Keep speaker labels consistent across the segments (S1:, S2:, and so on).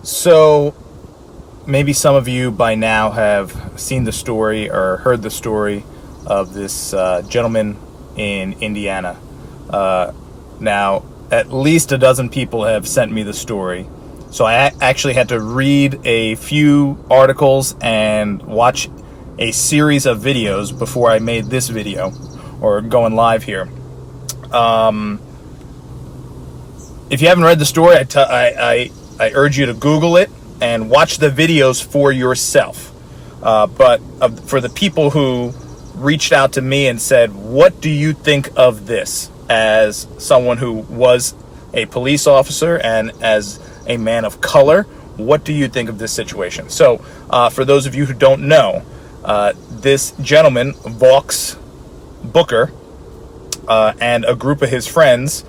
S1: So maybe some of you by now have seen the story or heard the story of this gentleman in Indiana. Now, at least a dozen people have sent me the story. So I actually had to read a few articles and watch a series of videos before I made this video or going live here. If you haven't read the story, I urge you to Google it and watch the videos for yourself. But for the people who reached out to me and said, what do you think of this, as someone who was a police officer and as a man of color, what do you think of this situation? So for those of you who don't know, this gentleman, Vaughx Booker, and a group of his friends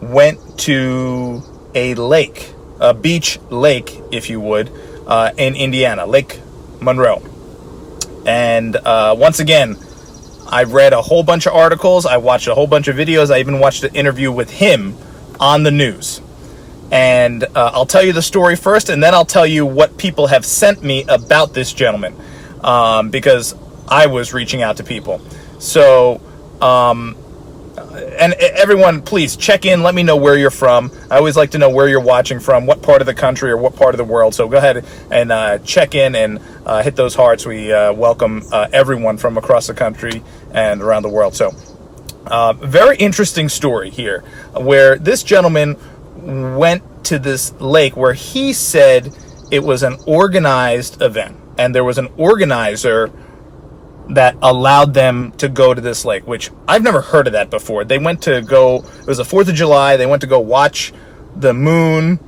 S1: went to a lake, a beach lake, if you would, in Indiana, Lake Monroe. And once again, I read a whole bunch of articles, I watched a whole bunch of videos, I even watched an interview with him on the news. And I'll tell you the story first, and then I'll tell you what people have sent me about this gentleman, because I was reaching out to people. So, and everyone, please check in. Let me know where you're from. I always like to know where you're watching from, what part of the country or what part of the world. So go ahead and check in and hit those hearts. We welcome everyone from across the country and around the world. So very interesting story here, where this gentleman went to this lake where he said it was an organized event, and there was an organizer that allowed them to go to this lake, which I've never heard of that before. They went to go, it was the 4th of July, they went to go watch the moon,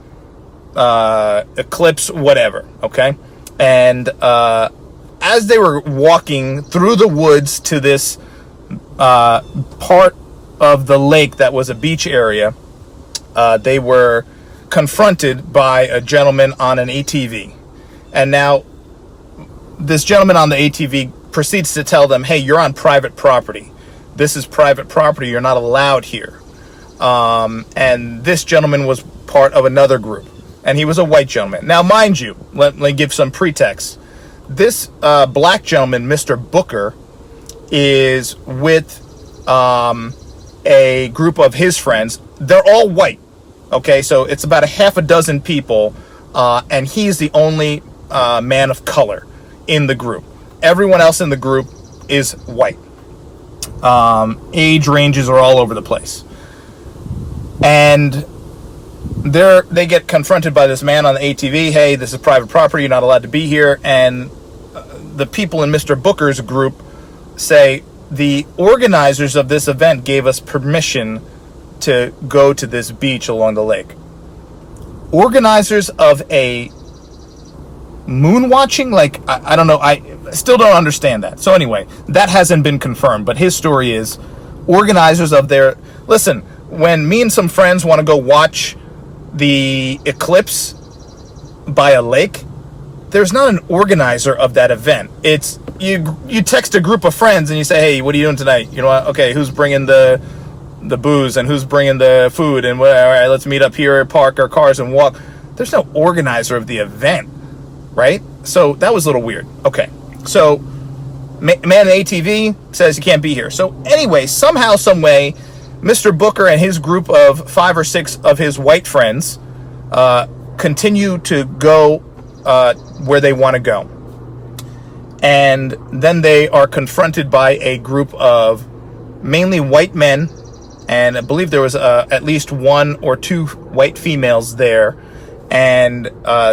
S1: eclipse, whatever, okay? And as they were walking through the woods to this part of the lake that was a beach area, they were confronted by a gentleman on an ATV. And now, this gentleman on the ATV proceeds to tell them, hey, you're on private property. This is private property. You're not allowed here. And this gentleman was part of another group, and he was a white gentleman. Now, mind you, let me give some pretext. This black gentleman, Mr. Booker, is with a group of his friends. They're all white. Okay, so it's about a half a dozen people, and he's the only man of color in the group. Everyone else in the group is white. Age ranges are all over the place. And they get confronted by this man on the ATV. Hey, this is private property. You're not allowed to be here. And the people in Mr. Booker's group say, the organizers of this event gave us permission to go to this beach along the lake. Organizers of a moon watching? Like, I don't know. I still don't understand that. So anyway, that hasn't been confirmed. But his story is organizers of their... Listen, when me and some friends want to go watch the eclipse by a lake, there's not an organizer of that event. It's you text a group of friends and you say, hey, what are you doing tonight? You know what? Okay, who's bringing the booze and who's bringing the food? And all right, let's meet up here, park our cars and walk. There's no organizer of the event. Right? So that was a little weird. Okay. So man in the ATV says he can't be here. So anyway, somehow, some way, Mr. Booker and his group of 5 or 6 of his white friends continue to go where they want to go. And then they are confronted by a group of mainly white men, and I believe there was at least 1 or 2 white females there. And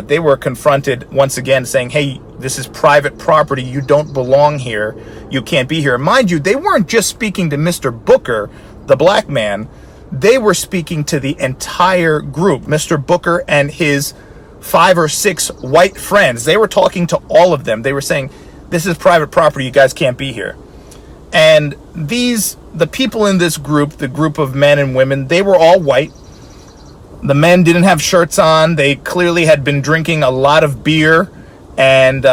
S1: they were confronted once again saying, hey, this is private property. You don't belong here. You can't be here. Mind you, they weren't just speaking to Mr. Booker, the black man. They were speaking to the entire group, Mr. Booker and his 5 or 6 white friends. They were talking to all of them. They were saying, this is private property. You guys can't be here. And the people in this group, the group of men and women, they were all white. The men didn't have shirts on. They clearly had been drinking a lot of beer, and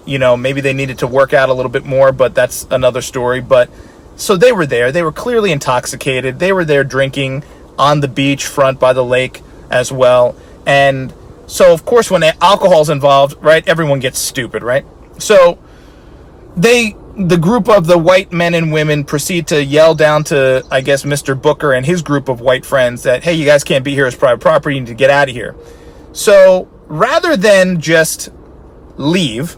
S1: maybe they needed to work out a little bit more, but that's another story. But so they were there. They were clearly intoxicated. They were there drinking on the beach front by the lake as well. And So, of course, when alcohol's involved, right, everyone gets stupid, right? So, the group of the white men and women proceed to yell down to, I guess, Mr. Booker and his group of white friends that, hey, you guys can't be here as private property, you need to get out of here. So, rather than just leave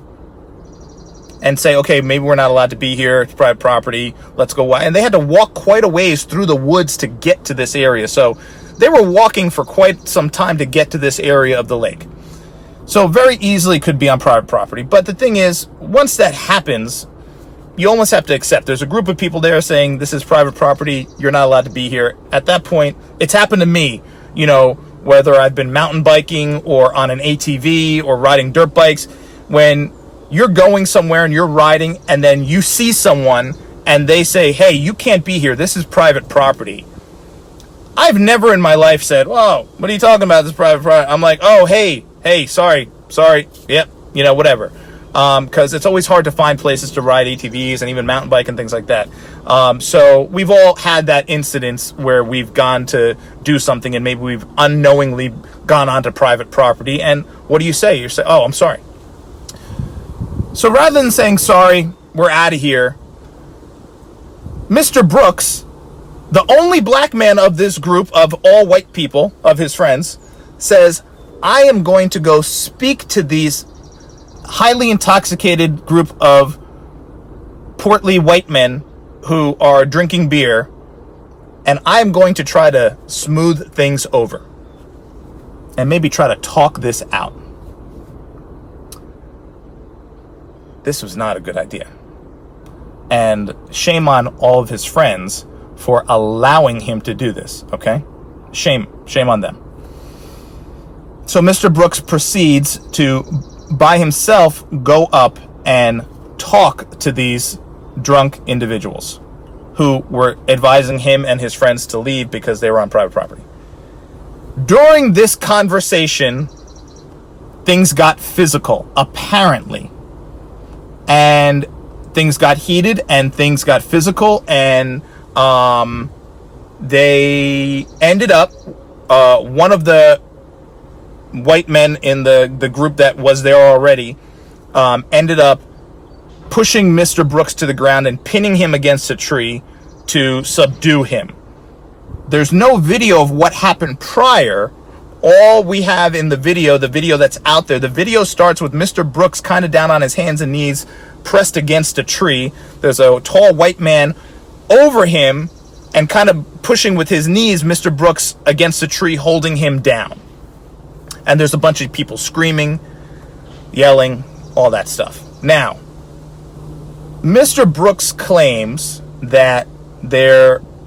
S1: and say, okay, maybe we're not allowed to be here, it's private property, let's go. And they had to walk quite a ways through the woods to get to this area. So, they were walking for quite some time to get to this area of the lake. So very easily could be on private property. But the thing is, once that happens, you almost have to accept. There's a group of people there saying, this is private property, you're not allowed to be here. At that point, it's happened to me, you know, whether I've been mountain biking or on an ATV or riding dirt bikes. When you're going somewhere and you're riding and then you see someone and they say, hey, you can't be here, this is private property. I've never in my life said, whoa, what are you talking about, this private property? I'm like, oh, hey, sorry, yep, you know, whatever. Because it's always hard to find places to ride ATVs and even mountain bike and things like that. So we've all had that incidence where we've gone to do something and maybe we've unknowingly gone onto private property. And what do you say? You say, oh, I'm sorry. So rather than saying, sorry, we're out of here, Mr. Brooks, the only black man of this group of all white people, of his friends, says, I am going to go speak to these highly intoxicated group of portly white men who are drinking beer, and I'm going to try to smooth things over and maybe try to talk this out. This was not a good idea. And shame on all of his friends for allowing him to do this, okay? Shame on them. So Mr. Brooks proceeds to, by himself, go up and talk to these drunk individuals who were advising him and his friends to leave because they were on private property. During this conversation, things got physical, apparently. And things got heated and things got physical, and they ended up, one of the white men in the group that was there already ended up pushing Mr. Brooks to the ground and pinning him against a tree to subdue him. There's no video of what happened prior. All we have in the video that's out there, the video starts with Mr. Brooks kind of down on his hands and knees, pressed against a tree. There's a tall white man over him and kind of pushing with his knees Mr. Brooks against a tree, holding him down. And there's a bunch of people screaming, yelling, all that stuff. Now, Mr. Brooks claims that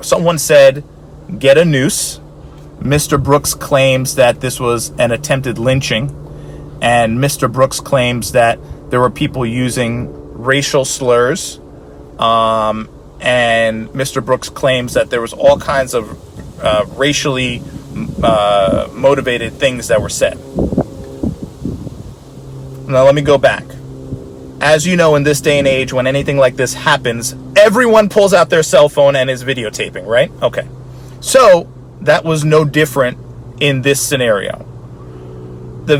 S1: someone said, get a noose. Mr. Brooks claims that this was an attempted lynching. And Mr. Brooks claims that there were people using racial slurs. And Mr. Brooks claims that there was all kinds of racially motivated things that were said. Now let me go back. As you know, in this day and age, when anything like this happens, everyone pulls out their cell phone and is videotaping, right? Okay. So that was no different in this scenario. The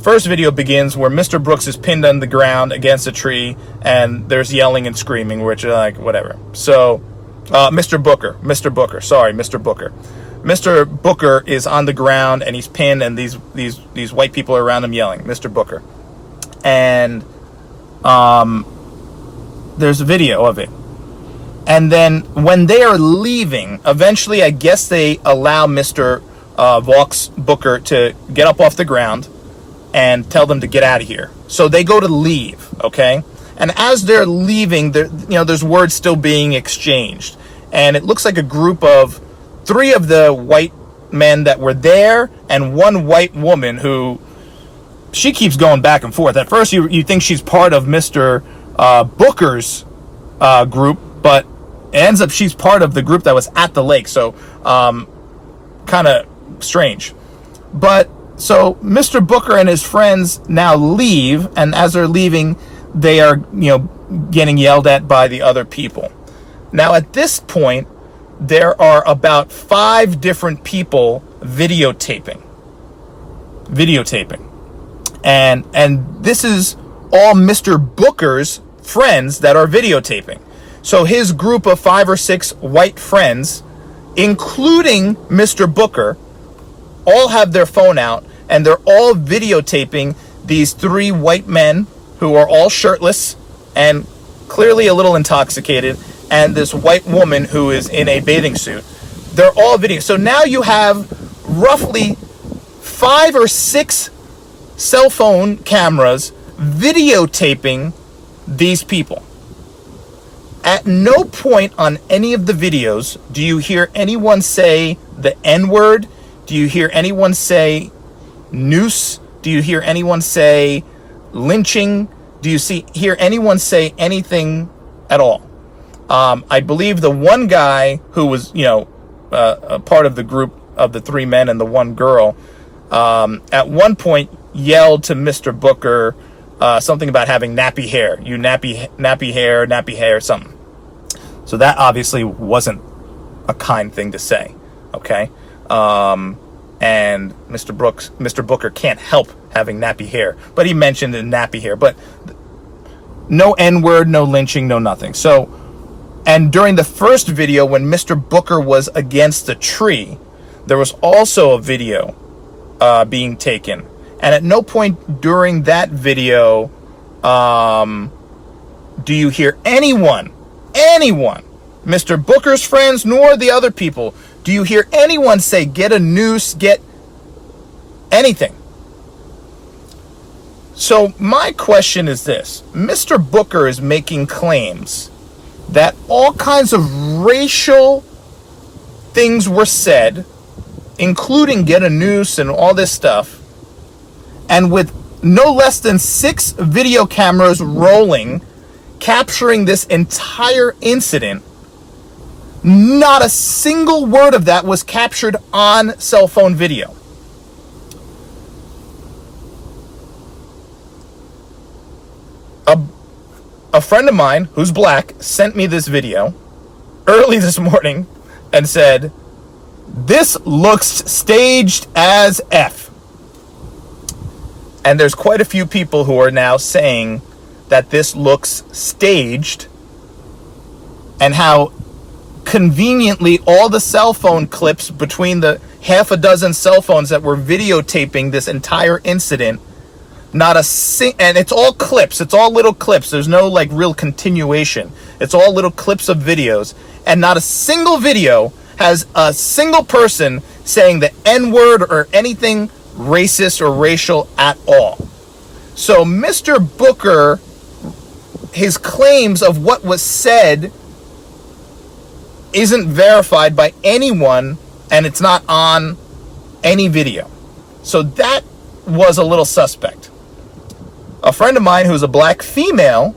S1: first video begins where Mr. Brooks is pinned on the ground against a tree and there's yelling and screaming, which are like, whatever. So, Mr. Booker. Mr. Booker is on the ground and he's pinned and these white people are around him yelling, Mr. Booker. And, there's a video of it. And then when they are leaving, eventually I guess they allow Mr. Vaughx Booker to get up off the ground and tell them to get out of here. So they go to leave, okay? And as they're leaving, there's words still being exchanged. And it looks like a group of 3 of the white men that were there and 1 white woman who, she keeps going back and forth. At first you think she's part of Mr. Booker's group, but it ends up she's part of the group that was at the lake. So kind of strange. But so Mr. Booker and his friends now leave, and as they're leaving, they are, getting yelled at by the other people. Now at this point, there are about 5 different people videotaping. videotaping. And this is all Mr. Booker's friends that are videotaping. So his group of 5 or 6 white friends, including Mr. Booker, all have their phone out, and they're all videotaping these 3 white men who are all shirtless and clearly a little intoxicated, and this white woman who is in a bathing suit. They're all video. So now you have roughly 5 or 6 cell phone cameras videotaping these people. At no point on any of the videos do you hear anyone say the N-word. Do you hear anyone say noose? Do you hear anyone say lynching? Do you hear anyone say anything at all? I believe the one guy who was, a part of the group of the 3 men and the 1 girl, at one point yelled to Mr. Booker something about having nappy hair. You nappy hair, something. So that obviously wasn't a kind thing to say, okay? And Mr. Booker can't help having nappy hair, but he mentioned the nappy hair. But no N-word, no lynching, no nothing. So, and during the first video, when Mr. Booker was against the tree, there was also a video being taken. And at no point during that video do you hear anyone, Mr. Booker's friends, nor the other people, do you hear anyone say, get a noose, get anything? So my question is this. Mr. Booker is making claims that all kinds of racial things were said, including get a noose and all this stuff, and with no less than 6 video cameras rolling, capturing this entire incident, not a single word of that was captured on cell phone video. A friend of mine who's black sent me this video early this morning and said, "This looks staged as F." And there's quite a few people who are now saying that this looks staged, and how conveniently all the cell phone clips between the half a dozen cell phones that were videotaping this entire incident, and it's all clips, it's all little clips, there's no like real continuation, it's all little clips of videos, and not a single video has a single person saying the N-word or anything racist or racial at all. So Mr. Booker, his claims of what was said isn't verified by anyone, and it's not on any video. So that was a little suspect. A friend of mine who's a black female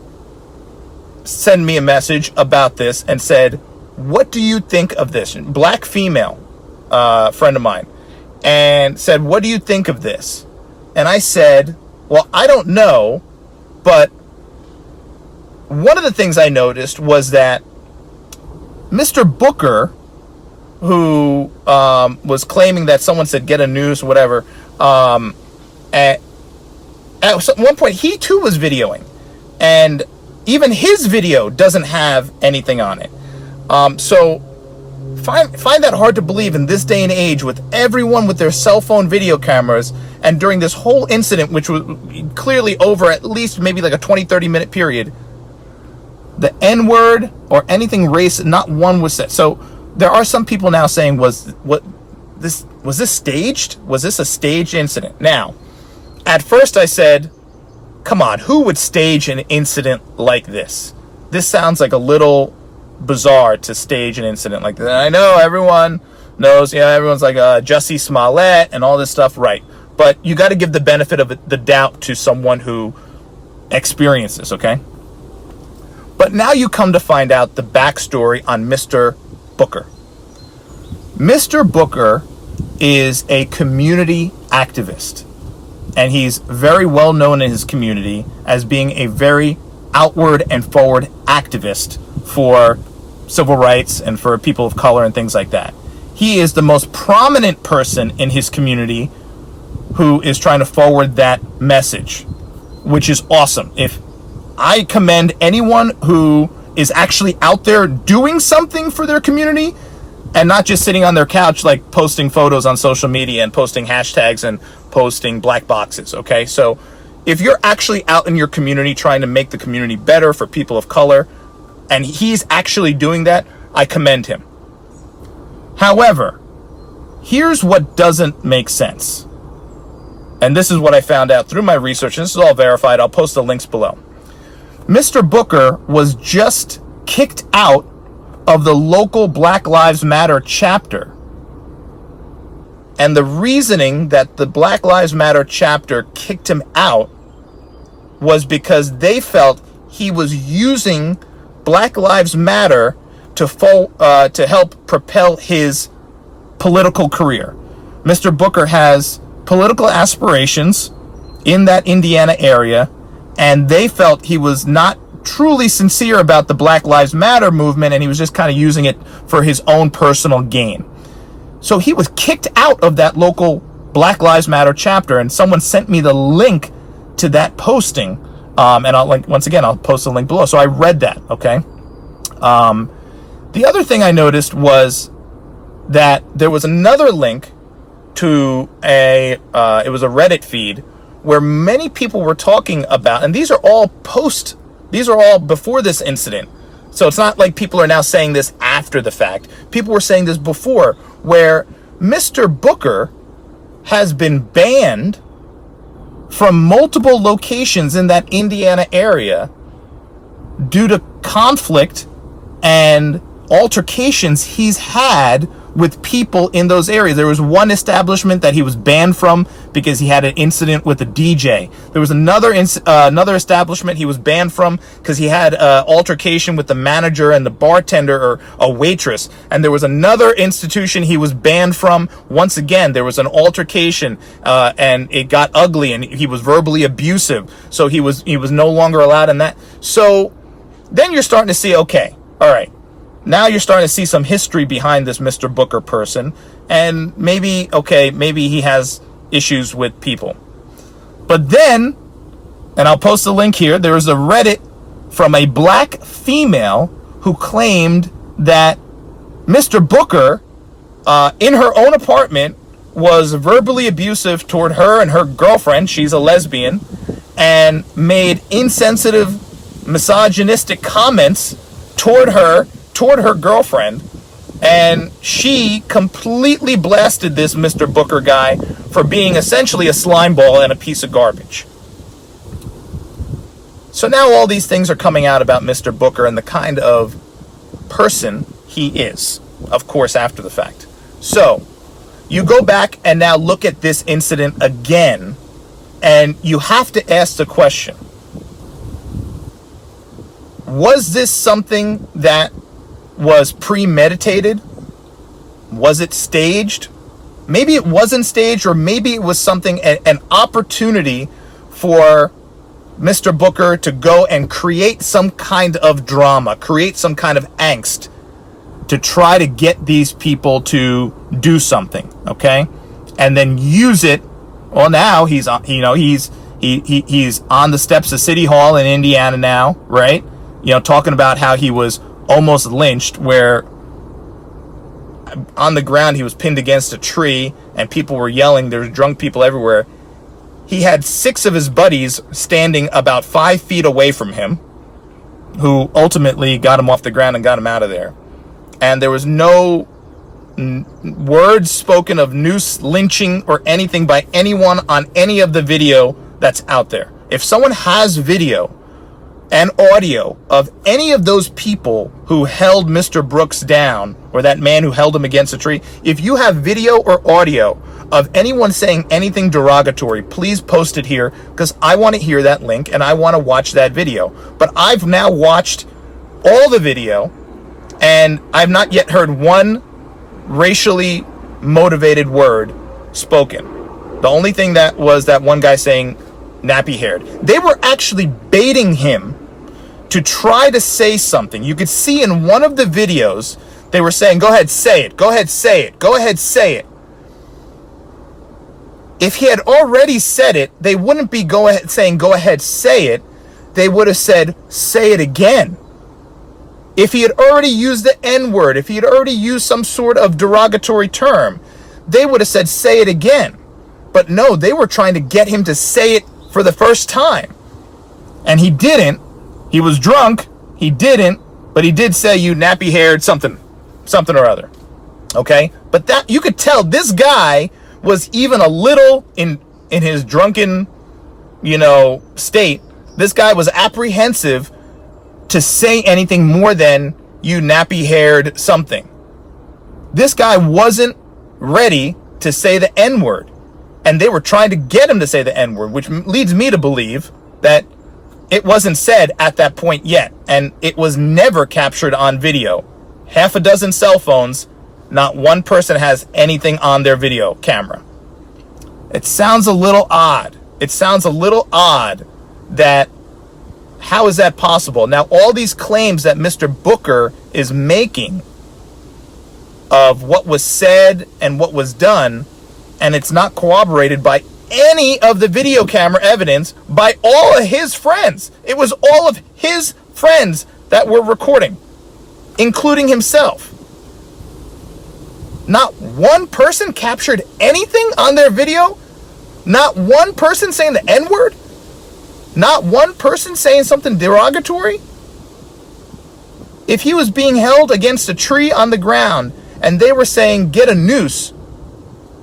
S1: sent me a message about this and said, "What do you think of this?" Black female friend of mine, and said, "What do you think of this?" And I said, "Well, I don't know, but one of the things I noticed was that Mr. Booker, who was claiming that someone said get a noose, whatever, at one point he too was videoing, and even his video doesn't have anything on it. So find that hard to believe in this day and age, with everyone with their cell phone video cameras, and during this whole incident, which was clearly over at least maybe like a 20-30 minute period, the N-word or anything race, not one was said. So there are some people now saying, was this staged? Was this a staged incident? Now, at first I said, come on, who would stage an incident like this? This sounds like a little bizarre to stage an incident like that. I know everyone knows, everyone's like Jussie Smollett and all this stuff, right? But you got to give the benefit of the doubt to someone who experienced this, okay? But now you come to find out the backstory on Mr. Booker. Mr. Booker is a community activist, and he's very well known in his community as being a very outward and forward activist for civil rights and for people of color and things like that. He is the most prominent person in his community who is trying to forward that message, which is awesome. If I commend anyone who is actually out there doing something for their community and not just sitting on their couch, like posting photos on social media and posting hashtags and posting black boxes. Okay, so if you're actually out in your community trying to make the community better for people of color, and he's actually doing that, I commend him. However, here's what doesn't make sense. And this is what I found out through my research, and this is all verified. I'll post the links below. Mr. Booker was just kicked out of the local Black Lives Matter chapter. And the reasoning that the Black Lives Matter chapter kicked him out was because they felt he was using Black Lives Matter to help propel his political career. Mr. Booker has political aspirations in that Indiana area, and they felt he was not truly sincere about the Black Lives Matter movement, and he was just kind of using it for his own personal gain. So he was kicked out of that local Black Lives Matter chapter, and someone sent me the link to that posting, and I'll post the link below. So I read that, okay? The other thing I noticed was that there was another link to it was a Reddit feed where many people were talking about, and these are all before this incident. So it's not like people are now saying this after the fact. People were saying this before, where Mr. Booker has been banned from multiple locations in that Indiana area due to conflict and altercations he's had with people in those areas. There was one establishment that he was banned from because he had an incident with a DJ. There was another establishment he was banned from because he had an altercation with the manager and the bartender, or a waitress. And there was another institution he was banned from. Once again, there was an altercation, and it got ugly, and he was verbally abusive. So he was no longer allowed in that. So then you're starting to see, okay, all right, now you're starting to see some history behind this Mr. Booker person, and maybe he has issues with people. But then, and I'll post the link here, there was a Reddit from a black female who claimed that Mr. Booker, in her own apartment, was verbally abusive toward her and her girlfriend. She's a lesbian, and made insensitive, misogynistic comments toward her girlfriend, and she completely blasted this Mr. Booker guy for being essentially a slime ball and a piece of garbage. So now all these things are coming out about Mr. Booker and the kind of person he is, of course, after the fact. So you go back and now look at this incident again, and you have to ask the question, was this something that was premeditated? Was it staged? Maybe it wasn't staged, or maybe it was something, an opportunity for Mr. Booker to go and create some kind of drama, create some kind of angst to try to get these people to do something, okay? And then use it. Well, now he's on the steps of City Hall in Indiana now, right? Talking about how he was almost lynched, where on the ground he was pinned against a tree and people were yelling. There's drunk people everywhere. He had 6 of his buddies standing about 5 feet away from him, who ultimately got him off the ground and got him out of there. And there was no words spoken of noose, lynching, or anything by anyone on any of the video that's out there. If someone has video and audio of any of those people who held Mr. Brooks down, or that man who held him against a tree, if you have video or audio of anyone saying anything derogatory, please post it here, because I want to hear that link and I want to watch that video. But I've now watched all the video, and I've not yet heard one racially motivated word spoken. The only thing that was that one guy saying nappy haired. They were actually baiting him to try to say something. You could see in one of the videos, they were saying, go ahead, say it. Go ahead, say it. Go ahead, say it. If he had already said it, they wouldn't be saying, go ahead, say it. They would have said, say it again. If he had already used the N-word, if he had already used some sort of derogatory term, they would have said, say it again. But no, they were trying to get him to say it for the first time. And he didn't. He was drunk. He didn't. But he did say, you nappy-haired something or other. Okay? But that, you could tell this guy was even a little in his drunken, state. This guy was apprehensive to say anything more than you nappy-haired something. This guy wasn't ready to say the N-word. And they were trying to get him to say the N-word, which leads me to believe that it wasn't said at that point yet. And it was never captured on video. Half a dozen cell phones, not one person has anything on their video camera. It sounds a little odd. It sounds a little odd that, how is that possible? Now, all these claims that Mr. Booker is making of what was said and what was done, and it's not corroborated by any of the video camera evidence by all of his friends. It was all of his friends that were recording, including himself. Not one person captured anything on their video. Not one person saying the N-word. Not one person saying something derogatory. If he was being held against a tree on the ground and they were saying, get a noose,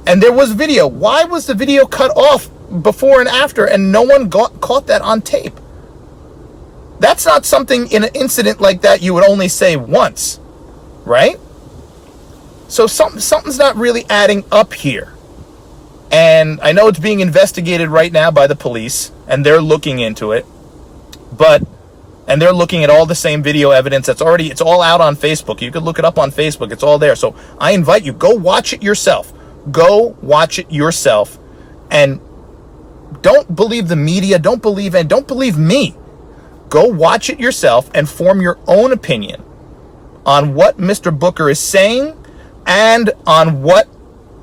S1: and there was video, why was the video cut off before and after and no one caught that on tape? That's not something in an incident like that you would only say once, right? So something's not really adding up here. And I know it's being investigated right now by the police, and they're looking into it. And they're looking at all the same video evidence it's all out on Facebook. You could look it up on Facebook. It's all there. So I invite you, go watch it yourself. Go watch it yourself. And don't believe the media. Don't believe me. Go watch it yourself and form your own opinion on what Mr. Booker is saying and on what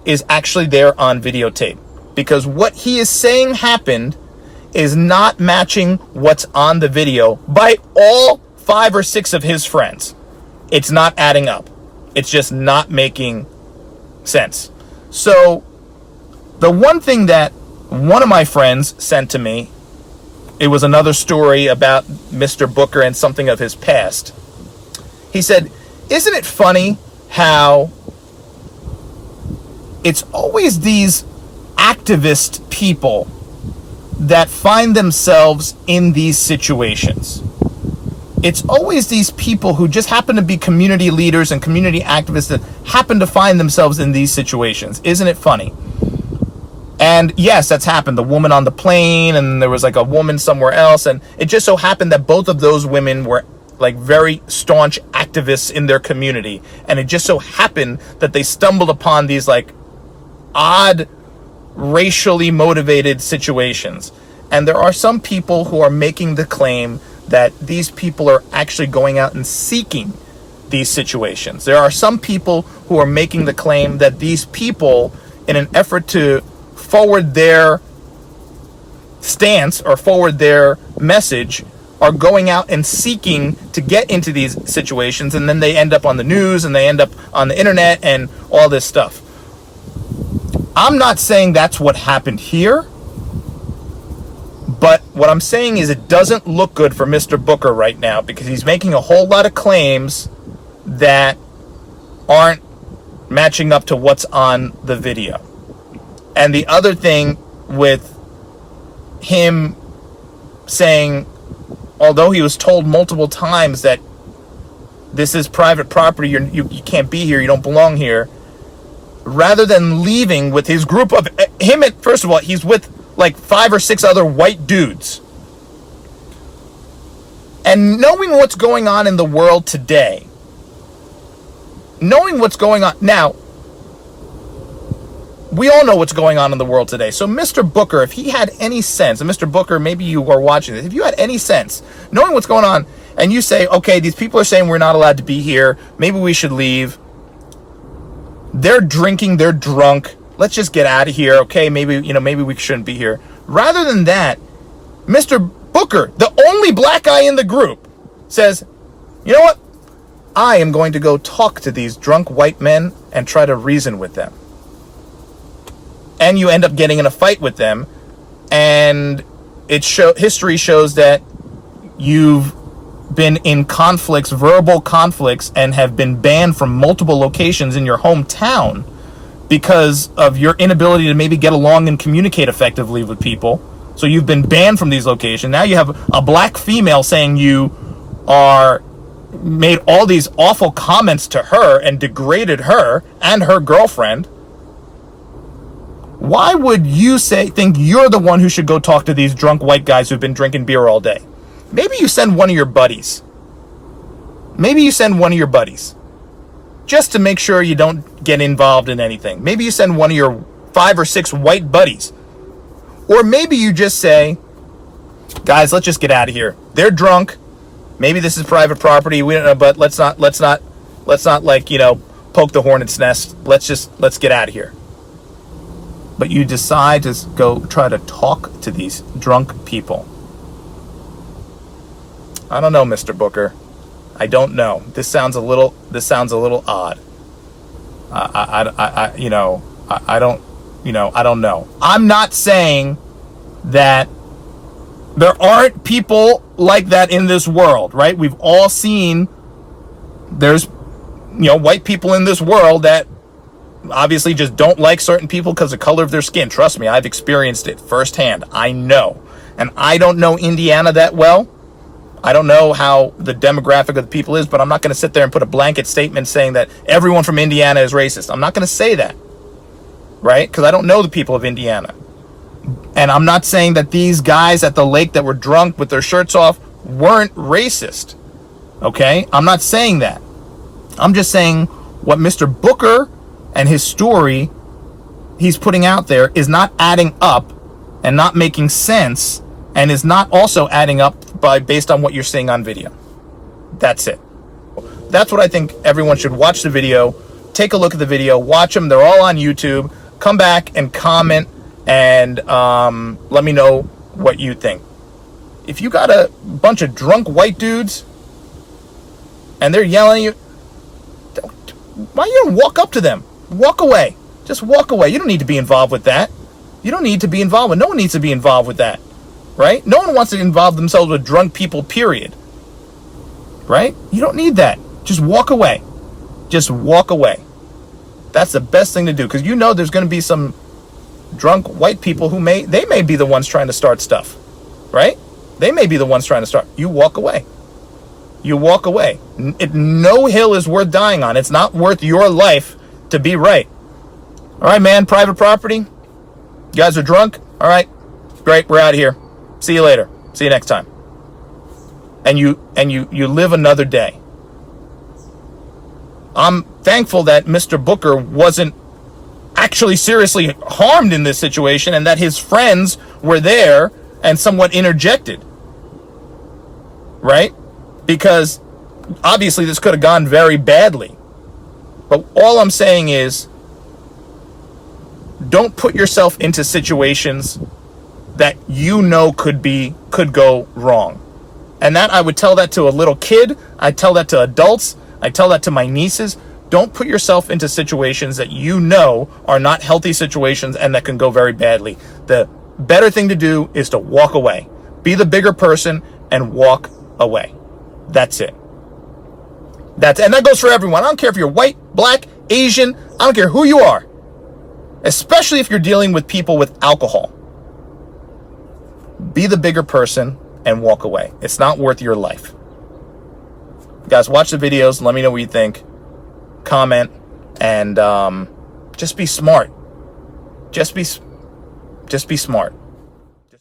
S1: is actually there on videotape. Because what he is saying happened is not matching what's on the video by all 5 or 6 of his friends. It's not adding up. It's just not making sense. So the one thing that one of my friends sent to me, it was another story about Mr. Booker and something of his past. He said, isn't it funny how it's always these activist people that find themselves in these situations? It's always these people who just happen to be community leaders and community activists that happen to find themselves in these situations. Isn't it funny? And yes, that's happened. The woman on the plane, and there was like a woman somewhere else, and it just so happened that both of those women were like very staunch activists in their community, and it just so happened that they stumbled upon these like odd racially motivated situations. And there are some people who are making the claim that these people are actually going out and seeking these situations. There are some people who are making the claim that these people, in an effort to forward their stance or forward their message, are going out and seeking to get into these situations, and then they end up on the news and they end up on the internet and all this stuff. I'm not saying that's what happened here, but what I'm saying is it doesn't look good for Mr. Booker right now, because he's making a whole lot of claims that aren't matching up to what's on the video. And the other thing with him saying, although he was told multiple times that this is private property, you can't be here, you don't belong here, rather than leaving with his group of him, first of all, he's with like 5 or 6 other white dudes. And knowing what's going on in the world today, knowing what's going on now, we all know what's going on in the world today. So Mr. Booker, if he had any sense, and Mr. Booker, maybe you are watching this, if you had any sense, knowing what's going on, and you say, okay, these people are saying we're not allowed to be here, maybe we should leave. They're drinking, they're drunk, let's just get out of here. Okay, maybe we shouldn't be here. Rather than that, Mr. Booker, the only black guy in the group, says, you know what? I am going to go talk to these drunk white men and try to reason with them. And you end up getting in a fight with them, and history shows that you've been in conflicts, verbal conflicts, and have been banned from multiple locations in your hometown because of your inability to maybe get along and communicate effectively with people. So you've been banned from these locations. Now you have a black female saying you made all these awful comments to her and degraded her and her girlfriend. Why would you think you're the one who should go talk to these drunk white guys who've been drinking beer all day? Maybe you send one of your buddies. Just to make sure you don't get involved in anything. Maybe you send one of your 5 or 6 white buddies. Or maybe you just say, guys, let's just get out of here. They're drunk. Maybe this is private property. We don't know, but let's not poke the hornet's nest. Let's get out of here. But you decide to go try to talk to these drunk people. I don't know, Mr. Booker. I don't know. This sounds a little odd. I don't know. I'm not saying that there aren't people like that in this world, right? We've all seen there's white people in this world that obviously just don't like certain people because of the color of their skin. Trust me, I've experienced it firsthand. I know. And I don't know Indiana that well. I don't know how the demographic of the people is, but I'm not going to sit there and put a blanket statement saying that everyone from Indiana is racist. I'm not going to say that, right? Because I don't know the people of Indiana. And I'm not saying that these guys at the lake that were drunk with their shirts off weren't racist, okay? I'm not saying that. I'm just saying what Mr. Booker and his story he's putting out there is not adding up and not making sense, and is not also adding up based on what you're seeing on video. That's it. That's what I think everyone should watch the video. Take a look at the video. Watch them. They're all on YouTube. Come back and comment and let me know what you think. If you got a bunch of drunk white dudes and they're yelling at you, why don't you walk up to them? Walk away. Just walk away. You don't need to be involved with that. No one needs to be involved with that. Right? No one wants to involve themselves with drunk people, period. Right? You don't need that. Just walk away. Just walk away. That's the best thing to do, because there's going to be some drunk white people who may be the ones trying to start stuff. Right? They may be the ones trying to start. You walk away. You walk away. No hill is worth dying on. It's not worth your life to be right. All right, man. Private property. You guys are drunk. All right. Great. We're out of here. See you later. See you next time. And you live another day. I'm thankful that Mr. Booker wasn't actually seriously harmed in this situation, and that his friends were there and somewhat interjected. Right? Because obviously this could have gone very badly. But all I'm saying is, don't put yourself into situations that could go wrong. And that I would tell that to a little kid. I tell that to adults. I tell that to my nieces. Don't put yourself into situations that are not healthy situations and that can go very badly. The better thing to do is to walk away. Be the bigger person and walk away. That's it. And that goes for everyone. I don't care if you're white, black, Asian. I don't care who you are. Especially if you're dealing with people with alcohol. Be the bigger person and walk away. It's not worth your life. Guys, watch the videos. Let me know what you think. Comment. And just be smart. Just be smart.